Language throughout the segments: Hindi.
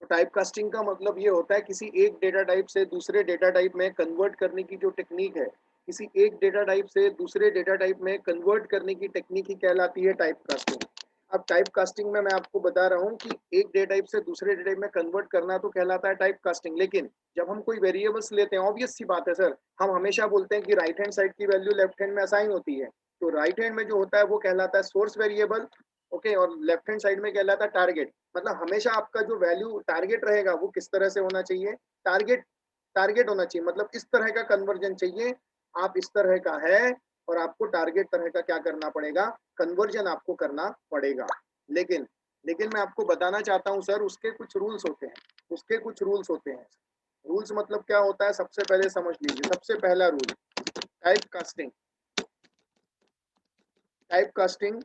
टाइप कास्टिंग का मतलब ये होता है किसी एक डेटा टाइप से दूसरे डेटा टाइप में कन्वर्ट करने की जो टेक्निक है, किसी एक डेटा टाइप से दूसरे डेटा टाइप में कन्वर्ट करने की टेक्निक ही कहलाती है टाइप कास्टिंग। अब टाइप कास्टिंग में मैं आपको बता रहा हूँ कि एक डेटा टाइप से दूसरे डेटा टाइप में कन्वर्ट करना तो कहलाता है टाइप कास्टिंग, लेकिन जब हम कोई वेरिएबल्स लेते हैं, ऑब्वियस सी बात है सर, हम हमेशा बोलते हैं कि राइट हैंड साइड की वैल्यू लेफ्ट हैंड में असाइन होती है, तो राइट हैंड में जो होता है वो कहलाता है सोर्स वेरिएबल, ओके, और लेफ्ट हैंड साइड में कहलाता है टारगेट। मतलब हमेशा आपका जो वैल्यू टारगेट रहेगा वो किस तरह से होना चाहिए, टारगेट टारगेट होना चाहिए, मतलब इस तरह का कन्वर्जन चाहिए, आप इस तरह का है और आपको टारगेट तरह का क्या करना पड़ेगा, कन्वर्जन आपको करना पड़ेगा। लेकिन लेकिन मैं आपको बताना चाहता हूं सर, उसके कुछ रूल्स होते हैं, उसके कुछ रूल्स होते हैं। रूल्स मतलब क्या होता है, सबसे पहले समझ लीजिए। सबसे पहला rule, type casting, type casting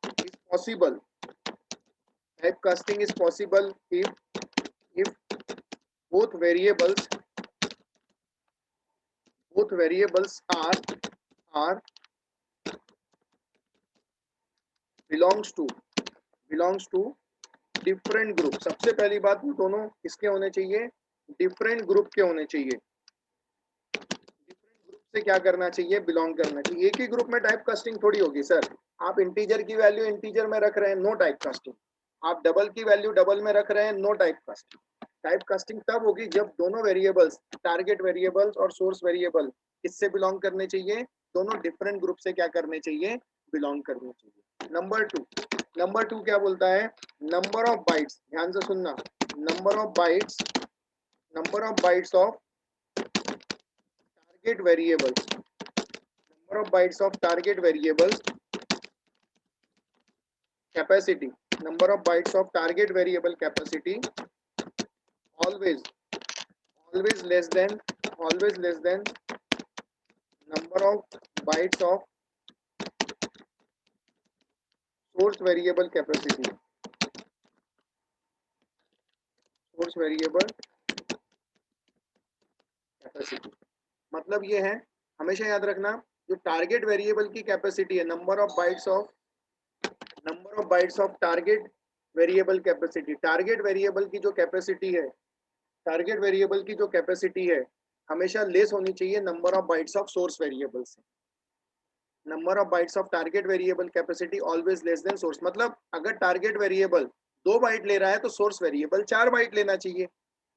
is possible, typecasting is possible if both variables are belongs to different group। सबसे पहली बात, वो दोनों किसके होने चाहिए, डिफरेंट ग्रुप के होने चाहिए। डिफरेंट ग्रुप से क्या करना चाहिए, बिलोंग करना चाहिए। एक ही ग्रुप में टाइप कास्टिंग थोड़ी होगी सर। आप इंटीजर की वैल्यू इंटीजर में रख रहे हैं, नो टाइप कास्टिंग। आप डबल की वैल्यू डबल में रख रहे हैं, no type casting. Type casting तब होगी जब दोनों वेरिएबल्स, टारगेट वेरिएबल्स और सोर्स वेरिएबल, किससे बिलोंग करने चाहिए, दोनों डिफरेंट ग्रुप से क्या करने चाहिए, बिलोंग करने चाहिए। नंबर टू क्या बोलता है, नंबर ऑफ बाइट्स, ध्यान से सुनना, number of bytes, number of bytes of target variables, number of bytes of target variables capacity, number of bytes of target variable capacity always always less than always less than number of bytes of source variable capacity, source variable capacity। मतलब ये है, हमेशा याद रखना, जो टारगेट वेरिएबल की कैपेसिटी है, number of bytes of target variable capacity, target variable की जो कैपेसिटी है, टारगेट वेरिएबल की जो कैपेसिटी है, हमेशा लेस होनी चाहिए number of bytes of source variable से। Number of bytes of target variable capacity always less than source. मतलब अगर टारगेट वेरिएबल 2 बाइट ले रहा है तो सोर्स वेरिएबल 4 बाइट लेना चाहिए,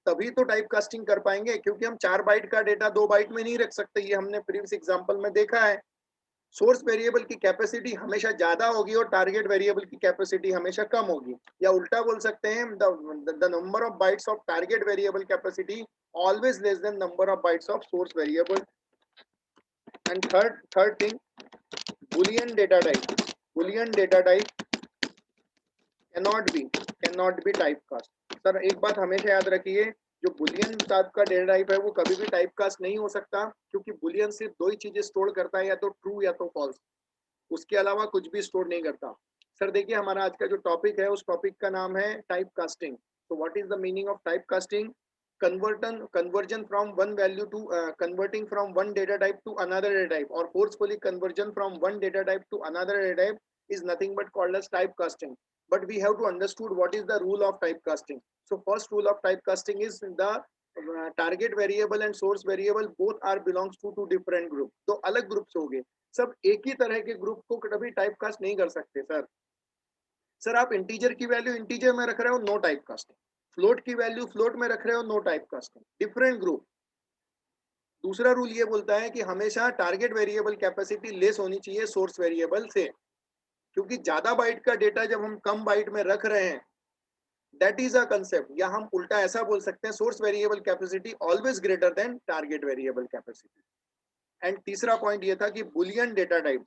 तभी तो टाइप कास्टिंग कर पाएंगे, क्योंकि हम 4 बाइट का डेटा 2 बाइट में नहीं रख सकते, ये हमने प्रीवियस एग्जांपल में देखा है। सोर्स वेरिएबल की कैपेसिटी हमेशा ज्यादा होगी और टारगेट वेरिएबल की कैपेसिटी हमेशा कम होगी, या उल्टा बोल सकते हैं, the number of bytes of target variable capacity always less then number of bytes of source variable. And third thing, Boolean data type, Boolean data type cannot be typecast। Sir एक बात हमेशा याद रखिए, जो बुलियन टाइप का डेटा टाइप है वो कभी भी टाइपकास्ट नहीं हो सकता, क्योंकि बुलियन सिर्फ 2 ही चीजें स्टोर करता है, या तो ट्रू या तो फॉल्स, उसके अलावा कुछ भी स्टोर नहीं करता। सर देखिए, हमारा आज का जो टॉपिक है उस टॉपिक का नाम है टाइप कास्टिंग। तो what is the meaning of type casting, conversion from one value to converting from one data type to another data type, or forcefully conversion from one data type to another data type, is nothing but called as typecasting। But we have to understood what is the rule of typecasting। So first rule of typecasting is the target variable and source variable both are belongs to two different group। तो अलग ग्रुप से हो गए, सब एक ही तरह के ग्रुप को कभी टाइपकास्ट नहीं कर सकते सर। सर आप इंटीजर की वैल्यू इंटीजर में रख रहे हो, नो टाइपकास्टिंग। फ्लोट की वैल्यू फ्लोट में रख रहे हो, नो टाइपकास्टिंग, डिफरेंट ग्रुप। दूसरा रूल ये बोलता है कि हमेशा टारगेट वेरिएबल कैपेसिटी लेस होनी चाहिए सोर्स वेरिएबल से, क्योंकि ज्यादा बाइट का डेटा जब हम कम बाइट में रख रहे हैं, दैट इज अ कंसेप्ट, या हम उल्टा ऐसा बोल सकते हैं, source variable capacity always greater than target variable capacity. And तीसरा पॉइंट ये था कि Boolean data type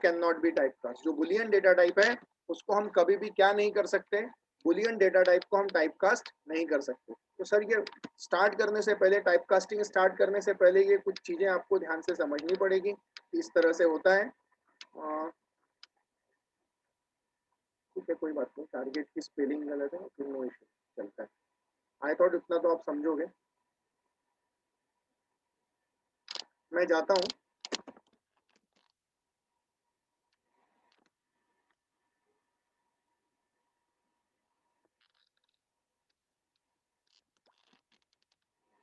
can not be typecast. जो बुलियन डेटा टाइप है उसको हम कभी भी क्या नहीं कर सकते, बुलियन डेटा टाइप को हम टाइपकास्ट नहीं कर सकते। तो सर ये स्टार्ट करने से पहले, टाइपकास्टिंग स्टार्ट करने से पहले ये कुछ चीजें आपको ध्यान से समझनी पड़ेगी, इस तरह से होता है। ठीक है, कोई बात नहीं, टारगेट की स्पेलिंग गलत है फिर नो इशू, चलता है। आई थॉट इतना तो आप समझोगे। मैं जाता हूँ।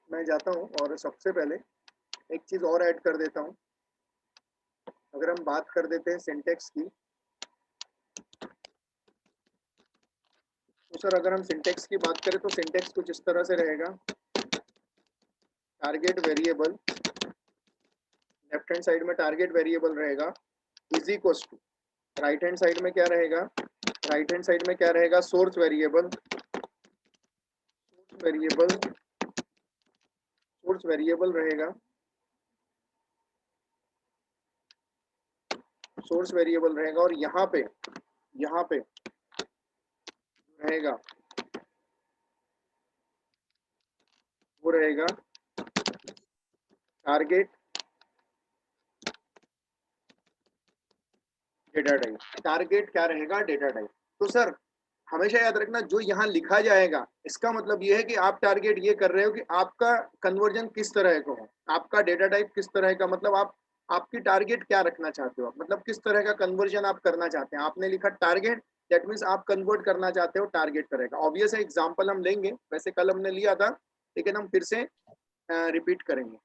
मैं जाता हूँ और सबसे पहले एक चीज और ऐड कर देता हूँ। अगर हम बात कर देते हैं सिंटेक्स की, तो सर अगर हम सिंटेक्स की बात करें तो सिंटेक्स कुछ इस तरह से रहेगा। Target variable, left hand side में टारगेट वेरिएबल रहेगा, is equals to, right hand side में क्या रहेगा, राइट हैंड साइड में क्या रहेगा, source variable, variable, source variable रहेगा, सोर्स वेरिएबल रहेगा। और यहाँ पे रहेगा, वो रहेगा टारगेट डेटा टाइप। टारगेट क्या रहेगा, डेटा टाइप। तो सर हमेशा याद रखना, जो यहाँ लिखा जाएगा इसका मतलब ये है कि आप टारगेट ये कर रहे हो कि आपका कन्वर्जन किस तरह का हो, आपका डेटा टाइप किस तरह का, मतलब आप आपकी टारगेट क्या रखना चाहते हो, मतलब किस तरह का कन्वर्जन आप करना चाहते हैं। आपने लिखा टारगेट, दैट मीन्स आप कन्वर्ट करना चाहते हो टारगेट करेगा। ऑब्वियस है, एग्जाम्पल हम लेंगे, वैसे कल हमने लिया था लेकिन हम फिर से रिपीट करेंगे।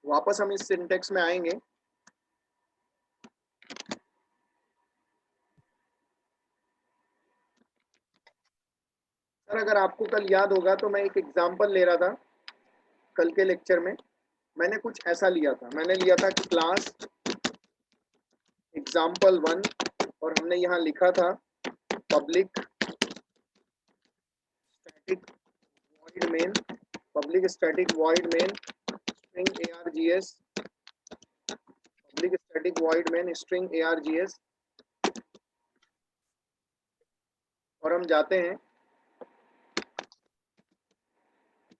वापस हम इस सिंटेक्स में आएंगे। सर अगर आपको कल याद होगा तो मैं एक एग्जांपल ले रहा था कल के लेक्चर में। मैंने कुछ ऐसा लिया था, मैंने लिया था क्लास एग्जाम्पल 1 और हमने यहाँ लिखा था public static void main, public static void main string args, public static void main string args। और हम जाते हैं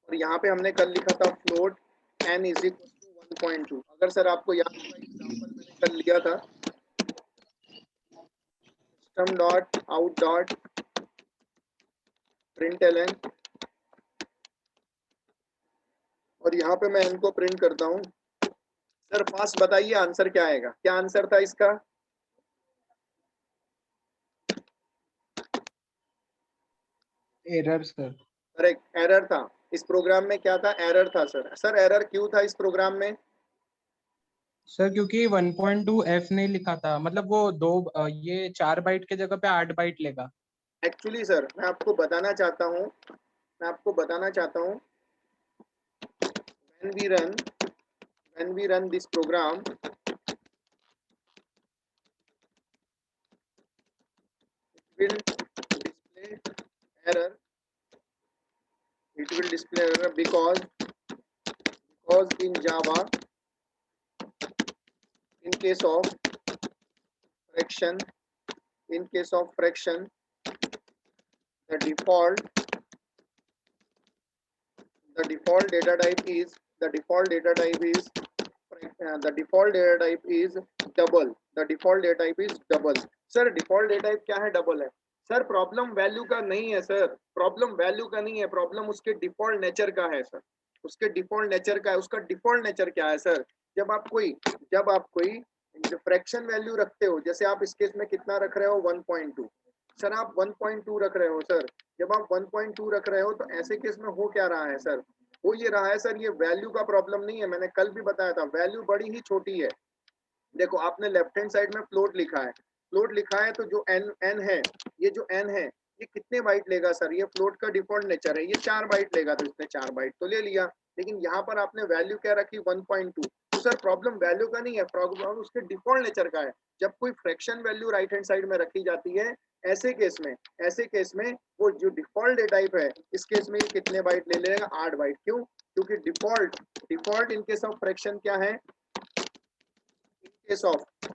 और यहाँ पे हमने कल लिखा था float n is equal to 1.2। अगर सर आपको याद होगा एग्जाम्पल मैंने कल लिया था system dot out dot println, और यहाँ पे मैं इनको प्रिंट करता हूँ। सर फास्ट बताइए आंसर क्या आएगा, क्या आंसर था इसका? Error sir. करेक्ट, एरर था। इस प्रोग्राम में क्या था, एरर था सर। सर एरर क्यों था इस प्रोग्राम में? सर क्योंकि 1.2 एफ नहीं लिखा था, मतलब वो ये 4 बाइट के जगह पे 8 बाइट लेगा। एक्चुअली सर मैं आपको बताना चाहता हूँ, मैं आपको बताना चाहता हूँ, when we run this program, it will display error, it will display error because in Java, in case of fraction, in case of fraction, the default data type is the default data type is the default data type is double, the default data type is double। Sir default data type क्या है, डबल है। सर प्रॉब्लम वैल्यू का नहीं है सर, प्रॉब्लम वैल्यू का नहीं है, प्रॉब्लम उसके डिफॉल्ट नेचर का है सर, उसके डिफॉल्ट नेचर का है। उसका डिफॉल्ट नेचर क्या है सर, जब आप कोई फ्रैक्शन वैल्यू रखते हो, जैसे आप इस केस में कितना रख रहे हो 1.2, सर आप 1.2 रख रहे हो सर, जब आप 1.2 रख रहे हो तो ऐसे केस में हो क्या रहा है सर, वो ये रहा है सर, ये वैल्यू का प्रॉब्लम नहीं है। मैंने कल भी बताया था वैल्यू बड़ी ही छोटी है। देखो आपने लेफ्ट हैंड साइड में फ्लोट लिखा है, फ्लोट लिखा है तो जो एन है, ये जो एन है ये कितने बाइट लेगा सर, ये फ्लोट का डिफॉल्ट नेचर है, ये 4 बाइट लेगा, तो इसने 4 बाइट तो ले लिया। लेकिन यहाँ पर आपने वैल्यू क्या रखी 1.2, तो सर प्रॉब्लम वैल्यू का नहीं है, प्रॉब्लम उसके डिफॉल्ट नेचर का है। जब कोई fraction value right hand side में रखी जाती है, ऐसे केस में वो जो डिफॉल्ट डेटा टाइप है, इस केस में ये कितने बाइट ले लेगा, 8 बाइट। क्यों? क्योंकि default in case of fraction क्या है,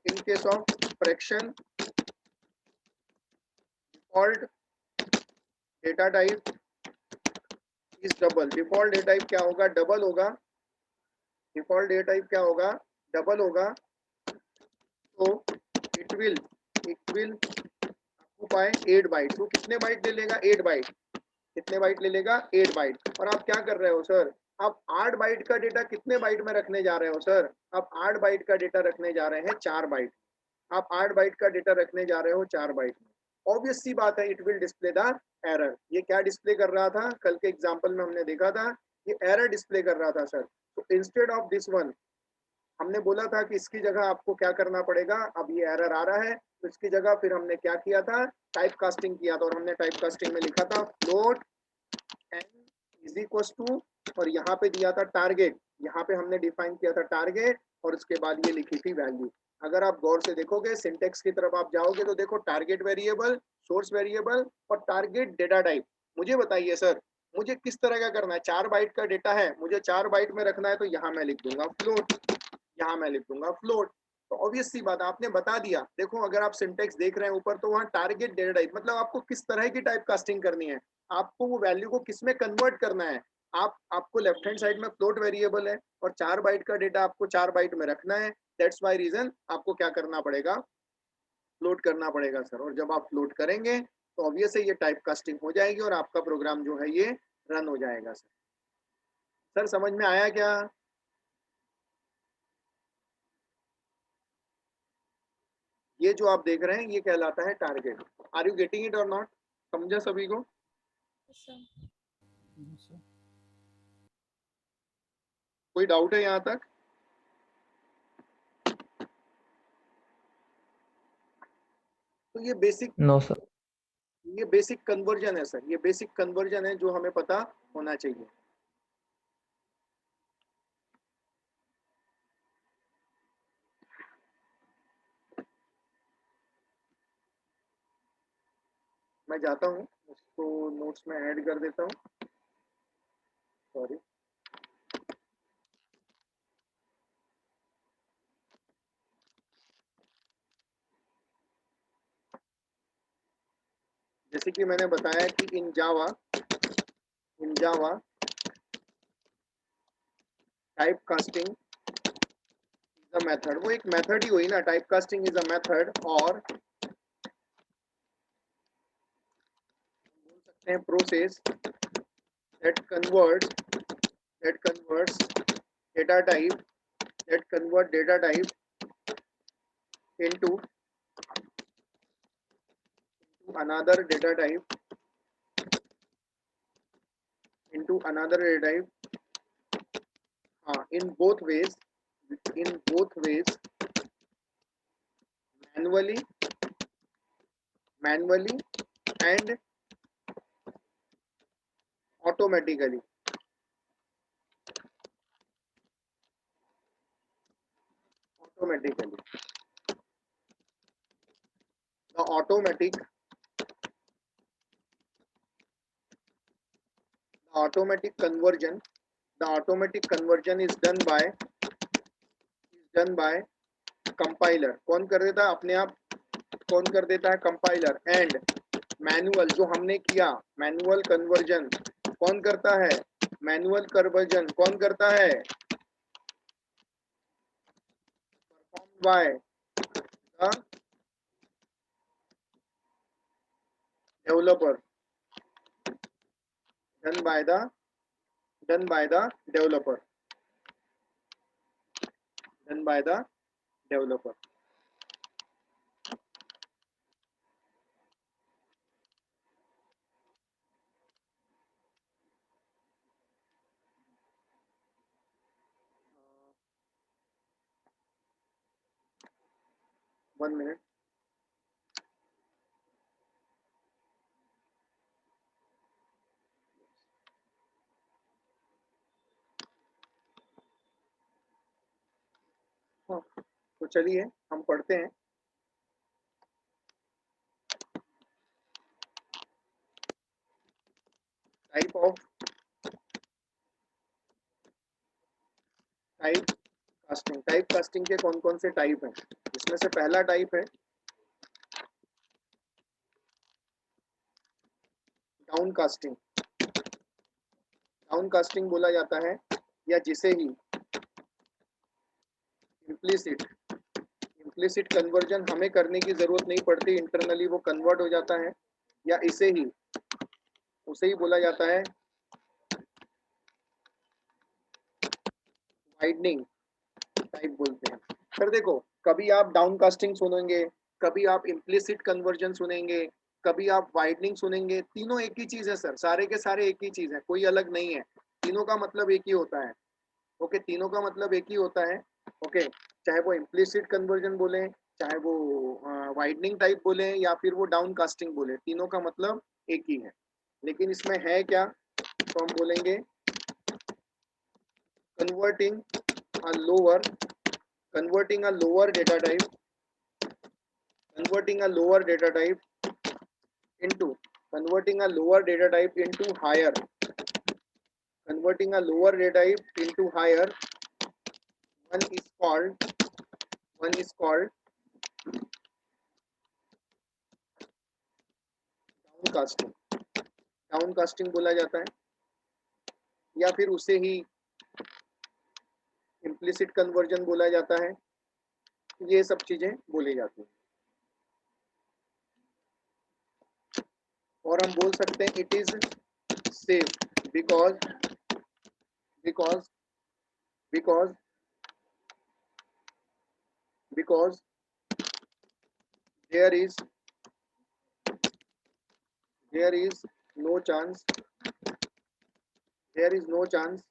in case of fraction, default data type is double। default data type क्या होगा, डबल होगा, default data type क्या होगा, डबल होगा। तो it will occupy 8 बाइट। तो कितने बाइट ले लेगा, 8 बाइट। कितने बाइट ले लेगा, 8 बाइट। और आप क्या कर रहे हो सर, आप 8 बाइट का डेटा कितने बाइट में रखने जा रहे हो सर, आप 8 बाइट का डेटा रखने जा रहे हैं 4 बाइट, आप 8 बाइट का डेटा रखने जा रहे हो 4 बाइट में। ऑब्वियस सी बात है it will display the error. ये क्या डिस्प्ले कर रहा था, कल के एग्जांपल में हमने देखा था, ये एरर डिस्प्ले कर रहा था सर। तो इंस्टेड ऑफ दिस वन हमने बोला था कि इसकी जगह आपको क्या करना पड़ेगा, अब ये एरर आ रहा है तो इसकी जगह फिर हमने क्या किया था, टाइप कास्टिंग किया था। और हमने टाइप कास्टिंग में लिखा था float N is equal to, और यहाँ पे दिया था टारगेट, यहाँ पे हमने डिफाइन किया था टारगेट और उसके बाद ये लिखी थी वैल्यू। अगर आप गौर से देखोगे सिंटेक्स की तरफ आप जाओगे तो देखो टारगेट वेरिएबल, सोर्स वेरिएबल और टारगेट डेटा टाइप। मुझे बताइए सर, मुझे किस तरह का करना है, 4 बाइट का डेटा है, मुझे 4 बाइट में रखना है तो यहाँ मैं लिख दूंगा फ्लोट, यहाँ मैं लिख दूंगा फ्लोट। तो ऑब्वियस सी बात आपने बता दिया। देखो अगर आप सिंटेक्स देख रहे हैं ऊपर तो वहाँ टारगेट डेटा टाइप मतलब आपको किस तरह की टाइप कास्टिंग करनी है, आपको वो वैल्यू को किस में कन्वर्ट करना है। आपको लेफ्ट हैंड साइड में फ्लोट वेरिएबल है और 4 बाइट का डेटा आपको 4 बाइट में रखना है। दैट्स वाई रीजन आपको क्या करना पड़ेगा, फ्लोट करना पड़ेगा सर। और जब आप फ्लोट करेंगे तो ऑब्वियस है ये टाइप कास्टिंग हो जाएगी और आपका प्रोग्राम जो है ये रन हो जाएगा सर। सर समझ में आया क्या? ये जो आप देख रहे हैं ये कहलाता है target. Are you getting it और नॉट? समझा सभी को? कोई डाउट है यहाँ तक? तो ये बेसिक, नो सर। ये बेसिक कन्वर्जन है सर, ये बेसिक कन्वर्जन है जो हमें पता होना चाहिए। मैं जाता हूँ उसको नोट्स में ऐड कर देता हूँ, सॉरी। जैसे कि मैंने बताया कि in Java type casting is a method, वो एक मेथड ही हुई ना, type casting is a method, और बोल सकते हैं process that converts data type into another data type in both ways manually and automatically. The automatic conversion is done by compiler. कौन कर देता है अपने आप, कौन कर देता है, कंपाइलर। एंड मैनुअल जो हमने किया, मैनुअल कन्वर्जन कौन करता है, मैनुअल कन्वर्जन कौन करता है, performed by the developer, done by the developer, done by the developer. One minute, तो चलिए हम पढ़ते हैं। टाइप कास्टिंग के कौन कौन से टाइप हैं, इसमें से पहला टाइप है डाउन कास्टिंग। डाउन कास्टिंग बोला जाता है, या जिसे ही इम्प्लिसिट कन्वर्जन हमें करने की जरूरत नहीं पड़ती, इंटरनली वो कन्वर्ट हो जाता है, या उसे ही बोला जाता है वाइडनिंग टाइप बोलते हैं। फिर देखो कभी आप डाउन कास्टिंग सुनेंगे, कभी आप इम्प्लिसिट कन्वर्जन सुनेंगे, कभी आप वाइडनिंग सुनेंगे, तीनों एक ही चीज है सर, सारे के सारे एक ही चीज है, कोई अलग नहीं है, तीनों का मतलब एक ही होता है। ओके, तीनों का मतलब एक ही होता है। ओके, चाहे वो इम्प्लिसिट कन्वर्जन बोले, चाहे वो वाइडनिंग टाइप बोले, या फिर वो डाउन कास्टिंग बोले, तीनों का मतलब एक ही है। लेकिन इसमें है क्या, तो हम बोलेंगे converting a lower converting a lower data type converting a lower data type into converting a lower data type into higher converting a lower data type into higher one is called डाउनकास्टिंग बोला जाता है, या फिर उसे ही इम्प्लिसिट कन्वर्जन बोला जाता है। ये सब चीजें बोली जाती हैं। और हम बोल सकते हैं it is safe because because because because there is there is no chance there is no chance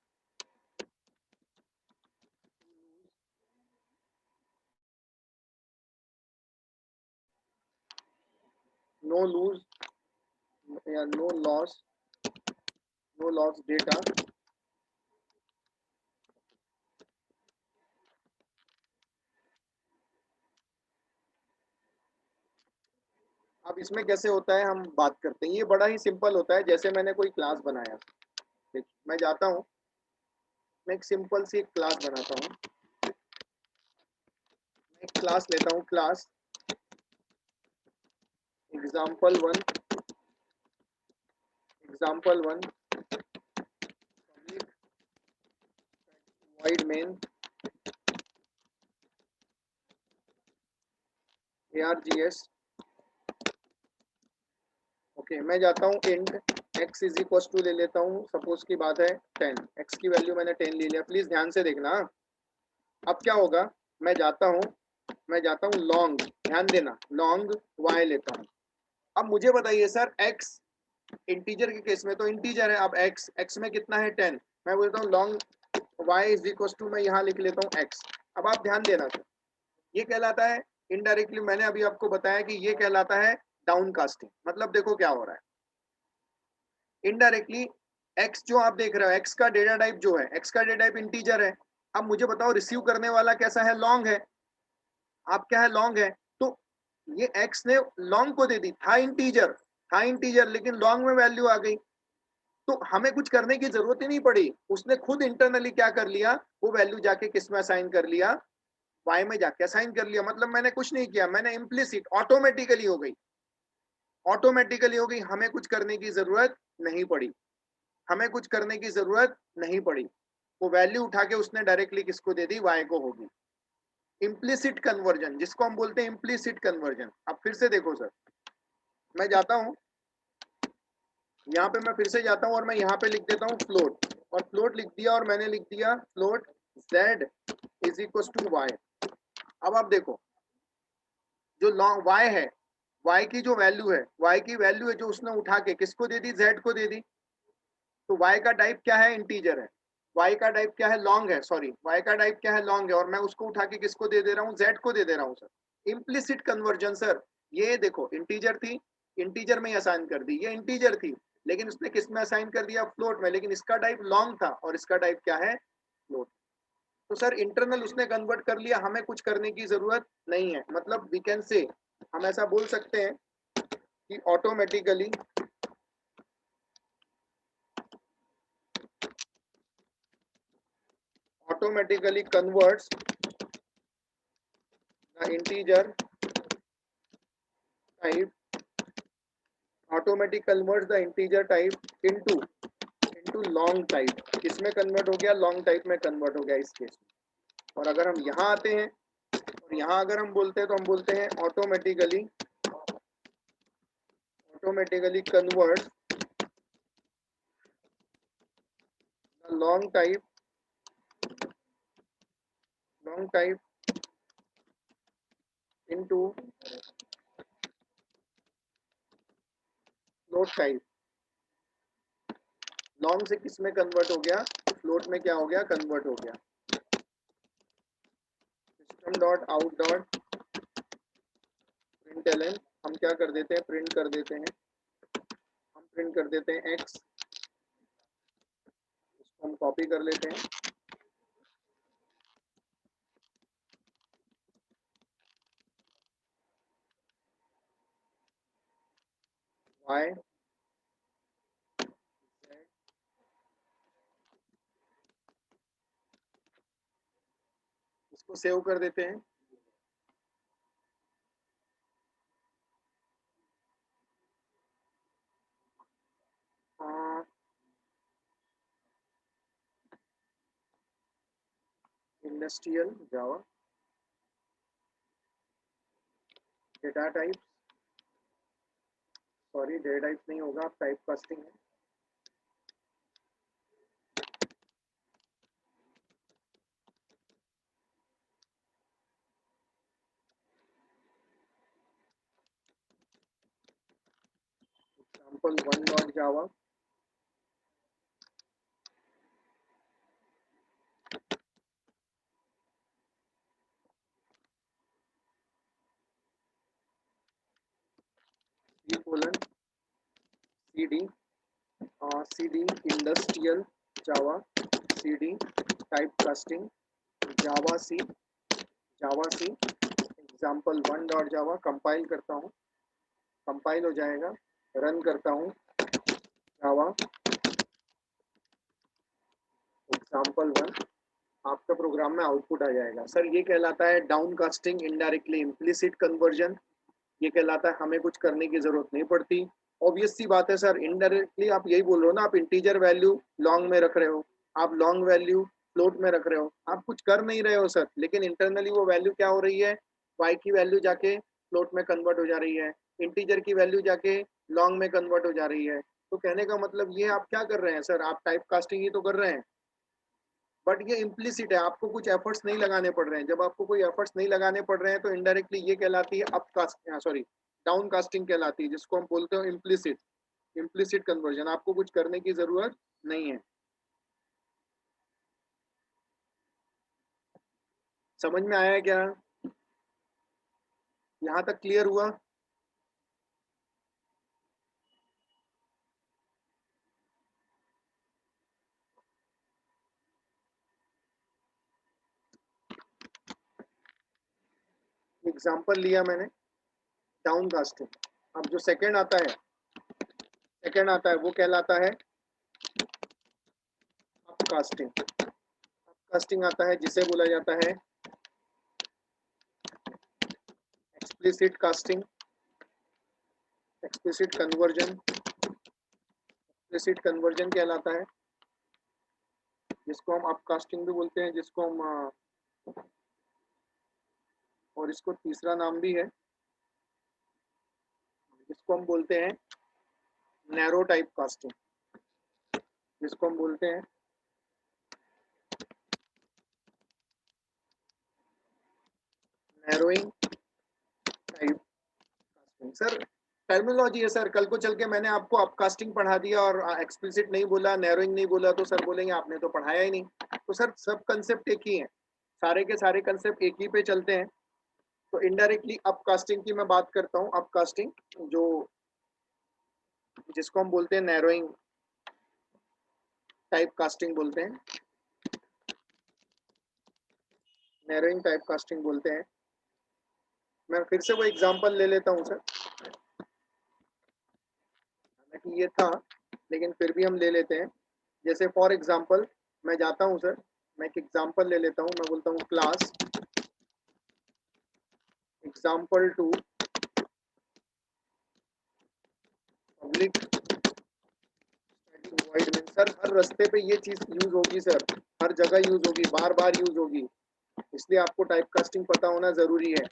no lose या no loss data। अब इसमें कैसे होता है हम बात करते हैं, ये बड़ा ही सिंपल होता है। जैसे मैंने कोई क्लास बनाया, ठीक, मैं जाता हूँ, मैं एक सिंपल सी एक क्लास बनाता हूँ, मैं एक क्लास लेता हूँ, class example1 public void main args। Okay, मैं जाता हूँ int x is equal to ले लेता हूँ, सपोज की बात है 10, x की वैल्यू मैंने 10 ले लिया, प्लीज ध्यान से देखना। अब क्या होगा, मैं जाता हूँ लॉन्ग, ध्यान देना, लॉन्ग y लेता हूँ। अब मुझे बताइए सर, x इंटीजर के केस में तो इंटीजर है, अब x में कितना है 10, मैं बोलता हूँ long y is equal to, मैं यहाँ लिख लेता हूँ x। अब आप ध्यान देना सर, ये कहलाता है इनडायरेक्टली, मैंने अभी आपको बताया कि ये कहलाता है डाउन कास्टिंग। मतलब देखो क्या हो रहा है, इनडायरेक्टली x जो आप देख रहे हो, x का डेटा टाइप जो है, x का डेटा टाइप इंटीजर है। अब मुझे बताओ रिसीव करने वाला कैसा है, लॉन्ग है। आप क्या है, लॉन्ग है, तो ये x ने लॉन्ग को दे दी, था इंटीजर लेकिन लॉन्ग में वैल्यू आ गई, तो हमें कुछ करने की जरूरत ही नहीं पड़ी, उसने खुद इंटरनली क्या कर लिया, वो वैल्यू जाके किस में असाइन कर लिया, y में जाके असाइन कर लिया। मतलब मैंने कुछ नहीं किया, मैंने इम्प्लिसिट ऑटोमेटिकली हो गई, हमें कुछ करने की जरूरत नहीं पड़ी, हमें कुछ करने की जरूरत नहीं पड़ी, वो वैल्यू उठा के उसने डायरेक्टली किसको दे दी, y को होगी। इम्प्लिसिट कन्वर्जन, जिसको हम बोलते हैं इम्प्लिसिट कन्वर्जन। अब फिर से देखो सर, मैं जाता हूं यहाँ पे, मैं फिर से जाता हूं और मैं यहाँ पे लिख देता हूँ फ्लोट, और फ्लोट लिख दिया, और मैंने लिख दिया float z is equal to y। अब आप देखो, जो लॉन्ग y है, y की जो वैल्यू है, y की वैल्यू है जो उसने उठा के किसको दे दी, z को दे दी। तो y का टाइप क्या है, इंटीजर है, y का टाइप क्या है, लॉन्ग है, सॉरी y का टाइप क्या है, लॉन्ग है, और मैं उसको उठा के किसको दे दे रहा हूँ, z को दे दे रहा हूँ सर। इम्प्लिसिट कन्वर्जन सर, ये देखो इंटीजर थी, इंटीजर में असाइन कर दी, ये इंटीजर थी लेकिन उसने किस में असाइन कर दिया, फ्लोट में, लेकिन इसका टाइप लॉन्ग था और इसका टाइप क्या है, फ्लोट। तो सर इंटरनल उसने कन्वर्ट कर लिया, हमें कुछ करने की जरूरत नहीं है। मतलब वी कैन से, हम ऐसा बोल सकते हैं कि automatically converts the integer type automatic converts the integer type into long type. किसमें कन्वर्ट हो गया, लॉन्ग टाइप में कन्वर्ट हो गया इस केस में। और अगर हम यहाँ आते हैं और यहाँ अगर हम बोलते हैं, तो हम बोलते हैं automatically convert the long type into float type, long से किस में कन्वर्ट हो गया, फ्लोट में क्या हो गया, कन्वर्ट हो गया। System dot out dot println, हम क्या कर देते हैं, प्रिंट कर देते हैं, हम प्रिंट कर देते हैं x, इसको हम कॉपी कर लेते हैं, y, z, इसको सेव कर देते हैं। Industrial Java, data type, sorry data type नहीं होगा, टाइप कास्टिंग है। Example 1 dot Java, colon cd cd industrial Java, cd type casting Java C, example 1 dot Java, compile करता हूँ, कंपाइल हो जाएगा, रन करता हूँ, जावा एग्जाम्पल 1, आपका प्रोग्राम में आउटपुट आ जाएगा। सर ये कहलाता है down casting, indirectly implicit conversion, ये कहलाता है हमें कुछ करने की जरूरत नहीं पड़ती। ऑब्वियस सी बात है सर, इनडायरेक्टली आप यही बोल रहे हो ना, आप इंटीजर वैल्यू लॉन्ग में रख रहे हो, आप लॉन्ग वैल्यू फ्लोट में रख रहे हो, आप कुछ कर नहीं रहे हो सर, लेकिन इंटरनली वो वैल्यू क्या हो रही है, वाई की वैल्यू जाके फ्लोट में कन्वर्ट हो जा रही है, इंटीजर की वैल्यू जाके लॉन्ग में कन्वर्ट हो जा रही है। तो कहने का मतलब ये आप क्या कर रहे हैं सर, आप टाइप कास्टिंग ही तो कर रहे हैं, बट ये इम्प्लिसिट है, आपको कुछ एफर्ट्स नहीं लगाने पड़ रहे हैं। जब आपको कोई एफर्ट्स नहीं लगाने पड़ रहे हैं तो इनडायरेक्टली ये कहलाती है up cast, sorry down casting कहलाती है, जिसको हम बोलते हैं इम्प्लिसिट, इम्प्लिसिट कन्वर्जन, आपको कुछ करने की जरूरत नहीं है। समझ में आया क्या, यहाँ तक क्लियर हुआ? एग्जाम्पल लिया मैंने डाउन कास्टिंग। अब जो सेकंड आता है, सेकंड आता है वो कहलाता है अप कास्टिंग। अप कास्टिंग आता है जिसे बोला जाता है explicit casting, explicit conversion, explicit conversion कहलाता है, जिसको हम अप कास्टिंग भी बोलते हैं, जिसको हम और इसको तीसरा नाम भी है, जिसको हम बोलते हैं नैरो टाइप कास्टिंग, जिसको हम बोलते हैं narrowing type casting. Sir terminology है सर, कल को चल के मैंने आपको अपकास्टिंग पढ़ा दिया और एक्सप्लिसिट नहीं बोला, नैरोइंग नहीं बोला, तो सर बोलेंगे आपने तो पढ़ाया ही नहीं। तो सर सब कंसेप्ट एक ही है, सारे के सारे कंसेप्ट एक ही पे चलते हैं। तो इनडायरेक्टली अपकास्टिंग की मैं बात करता हूँ, अपकास्टिंग जो जिसको हम बोलते हैं नैरोइंग टाइप कास्टिंग बोलते हैं, नैरोइंग टाइप कास्टिंग बोलते हैं। मैं फिर से वो एग्जांपल ले लेता हूँ सर, हालांकि ये था लेकिन फिर भी हम ले लेते हैं। जैसे फॉर एग्जांपल मैं जाता हूँ सर, मैं एक एग्जांपल ले लेता हूँ, मैं बोलता हूँ class example two public void में। सर हर रास्ते पे ये चीज यूज होगी सर, हर जगह यूज होगी, बार बार यूज होगी, इसलिए आपको टाइप कास्टिंग पता होना जरूरी है।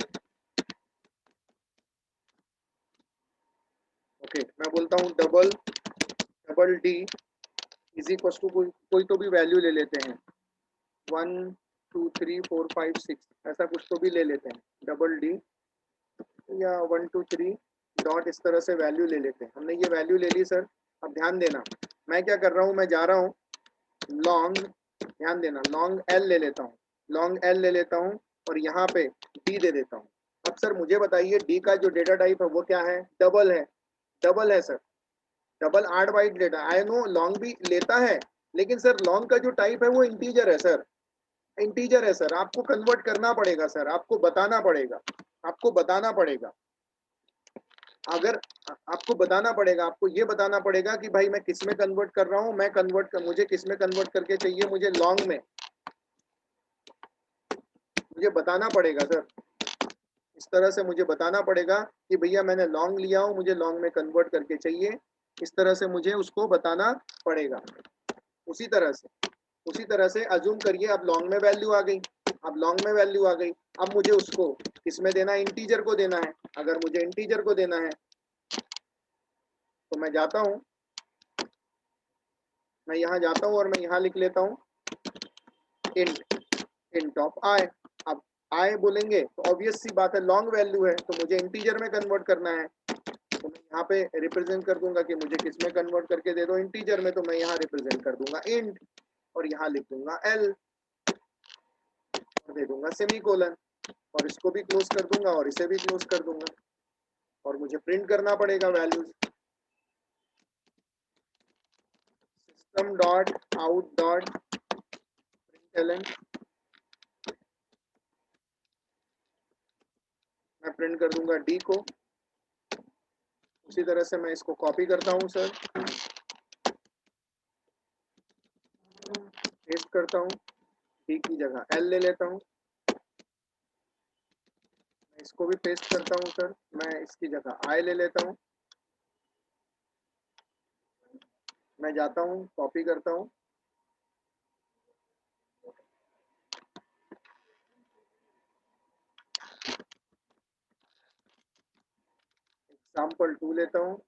ओके मैं बोलता हूँ double D is equal to कोई तो भी वैल्यू ले लेते हैं, 1 2 3 4 5 6 ऐसा कुछ तो भी ले लेते हैं, डबल डी या 1 2 3 डॉट इस तरह से वैल्यू ले लेते हैं। हमने ये वैल्यू ले ली सर। अब ध्यान देना, मैं क्या कर रहा हूँ, मैं जा रहा हूँ लॉन्ग, ध्यान देना, लॉन्ग एल ले लेता हूँ, लॉन्ग एल ले लेता हूँ और यहाँ पे डी दे देता हूँ। अब सर मुझे बताइए डी का जो डेटा टाइप है वो क्या है? डबल है, डबल है sir, double 8 byte data. I know long भी लेता है, लेकिन सर लॉन्ग का जो टाइप है वो इंटीजर है सर, इंटीजर है सर। आपको कन्वर्ट करना पड़ेगा सर, आपको बताना पड़ेगा, आपको बताना पड़ेगा। अगर आपको बताना पड़ेगा, आपको ये बताना पड़ेगा कि भाई मैं किस में कन्वर्ट कर रहा हूँ, मैं कन्वर्ट कर, मुझे किस में कन्वर्ट करके चाहिए, मुझे लॉन्ग में, मुझे बताना पड़ेगा सर। इस तरह से मुझे बताना पड़ेगा कि भैया मैंने लॉन्ग लिया हूँ, मुझे लॉन्ग में कन्वर्ट करके चाहिए। इस तरह से मुझे उसको बताना पड़ेगा। उसी तरह से अज्यूम करिए अब लॉन्ग में वैल्यू आ गई, अब लॉन्ग में वैल्यू आ गई, अब मुझे उसको किस में देना है? इंटीजर को देना है। अगर मुझे इंटीजर को देना है तो मैं जाता हूँ, मैं यहाँ जाता हूँ और मैं यहाँ लिख लेता हूँ इंट ऑफ आई। अब आई बोलेंगे तो ऑब्वियस सी बात है लॉन्ग वैल्यू है तो मुझे इंटीजर में कन्वर्ट करना है, तो मैं यहाँ पे रिप्रेजेंट कर दूंगा कि मुझे किस में कन्वर्ट करके दे दो, इंटीजर में। तो मैं यहाँ रिप्रेजेंट कर दूंगा इंट और यहाँ लिख दूंगा एल और दे दूंगा सेमीकोलन और इसको भी क्लोज कर दूंगा और इसे भी क्लोज कर दूंगा और मुझे प्रिंट करना पड़ेगा values. System dot out dot println, मैं प्रिंट कर दूंगा डी को। उसी तरह से मैं इसको कॉपी करता हूँ सर, पेस्ट करता हूँ, डी की जगह एल ले लेता हूँ, मैं इसको भी पेस्ट करता हूँ सर, मैं इसकी जगह आई ले लेता हूँ, मैं जाता हूँ कॉपी करता हूँ, एग्जाम्पल 2 लेता हूँ,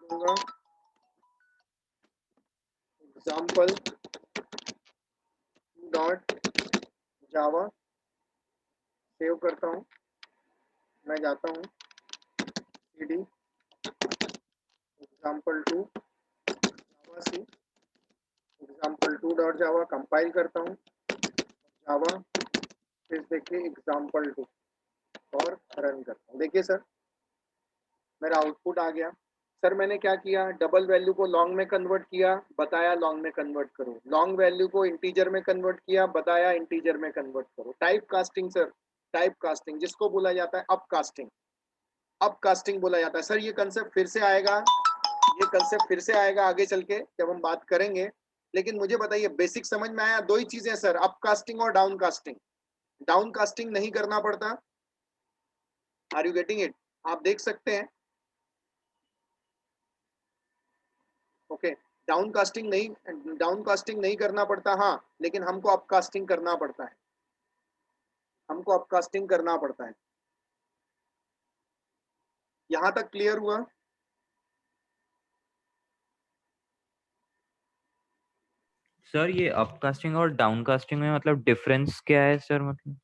दूंगा एग्जाम्पल डॉट जावा, सेव करता हूँ, मैं जाता हूँ cd एग्जाम्पल 2 जावा C, example 2 dot Java, compile करता हूँ जावा, फिर देखिए एग्जाम्पल 2 और रन करता हूँ। देखिए सर मेरा आउटपुट आ गया। सर मैंने क्या किया, डबल वैल्यू को लॉन्ग में कन्वर्ट किया, बताया लॉन्ग में कन्वर्ट करो, लॉन्ग वैल्यू को इंटीजर में कन्वर्ट किया, बताया इंटीजर में कन्वर्ट करो। Type casting sir, type casting जिसको बोला जाता है अप कास्टिंग, अप कास्टिंग बोला जाता है सर। ये कंसेप्ट फिर से आएगा, ये कंसेप्ट फिर से आएगा आगे चल के जब हम बात करेंगे, लेकिन मुझे बताइए बेसिक समझ में आया? दो ही चीजें सर, अप कास्टिंग और डाउन कास्टिंग। डाउन कास्टिंग नहीं करना पड़ता, आर यू गेटिंग इट? आप देख सकते हैं, ओके। डाउन कास्टिंग नहीं, डाउन कास्टिंग नहीं करना पड़ता, हाँ, लेकिन हमको अप कास्टिंग करना पड़ता है, हमको अप कास्टिंग करना पड़ता है। यहां तक क्लियर हुआ? सर ये अपकास्टिंग और डाउनकास्टिंग में मतलब डिफरेंस क्या है सर? मतलब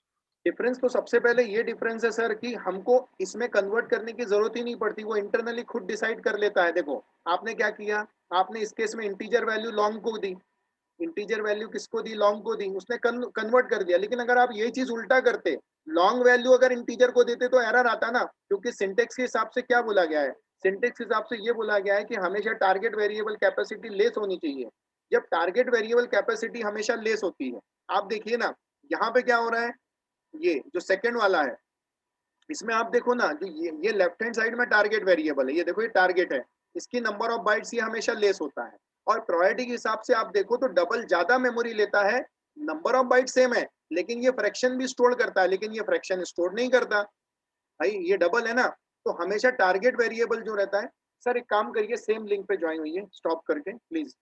डिफरेंस तो सबसे पहले ये डिफरेंस है सर कि हमको इसमें कन्वर्ट करने की जरूरत ही नहीं पड़ती, वो इंटरनली खुद डिसाइड कर लेता है। देखो आपने क्या किया, आपने इस केस में इंटीजर वैल्यू लॉन्ग को दी, इंटीजर वैल्यू किसको दी? लॉन्ग को दी, उसने कन्वर्ट कर दिया। लेकिन अगर आप यही चीज उल्टा करते, लॉन्ग वैल्यू अगर इंटीजर को देते तो एरर आता ना, क्योंकि सिंटेक्स के हिसाब से क्या बोला गया है? सिंटेक्स के हिसाब से ये बोला गया है कि हमेशा टारगेट वेरिएबल कैपेसिटी लेस होनी चाहिए। जब टारगेट वेरिएबल कैपेसिटी हमेशा लेस होती है, आप देखिए ना यहाँ पे क्या हो रहा है, ये जो सेकंड वाला है इसमें आप देखो ना, जो ये लेफ्ट हैंड साइड में टारगेट वेरिएबल है, ये देखो ये टारगेट है, इसकी नंबर ऑफ बाइट्स ये हमेशा लेस होता है। और प्रायोरिटी के हिसाब से आप देखो तो डबल ज्यादा मेमोरी लेता है, नंबर ऑफ बाइट सेम है, लेकिन ये फ्रैक्शन भी स्टोर करता है, लेकिन ये फ्रैक्शन स्टोर नहीं करता भाई, ये डबल है ना। तो हमेशा टारगेट वेरिएबल जो रहता है। सर एक काम करिए, सेम लिंक पे ज्वाइन हुई है, स्टॉप करके प्लीज।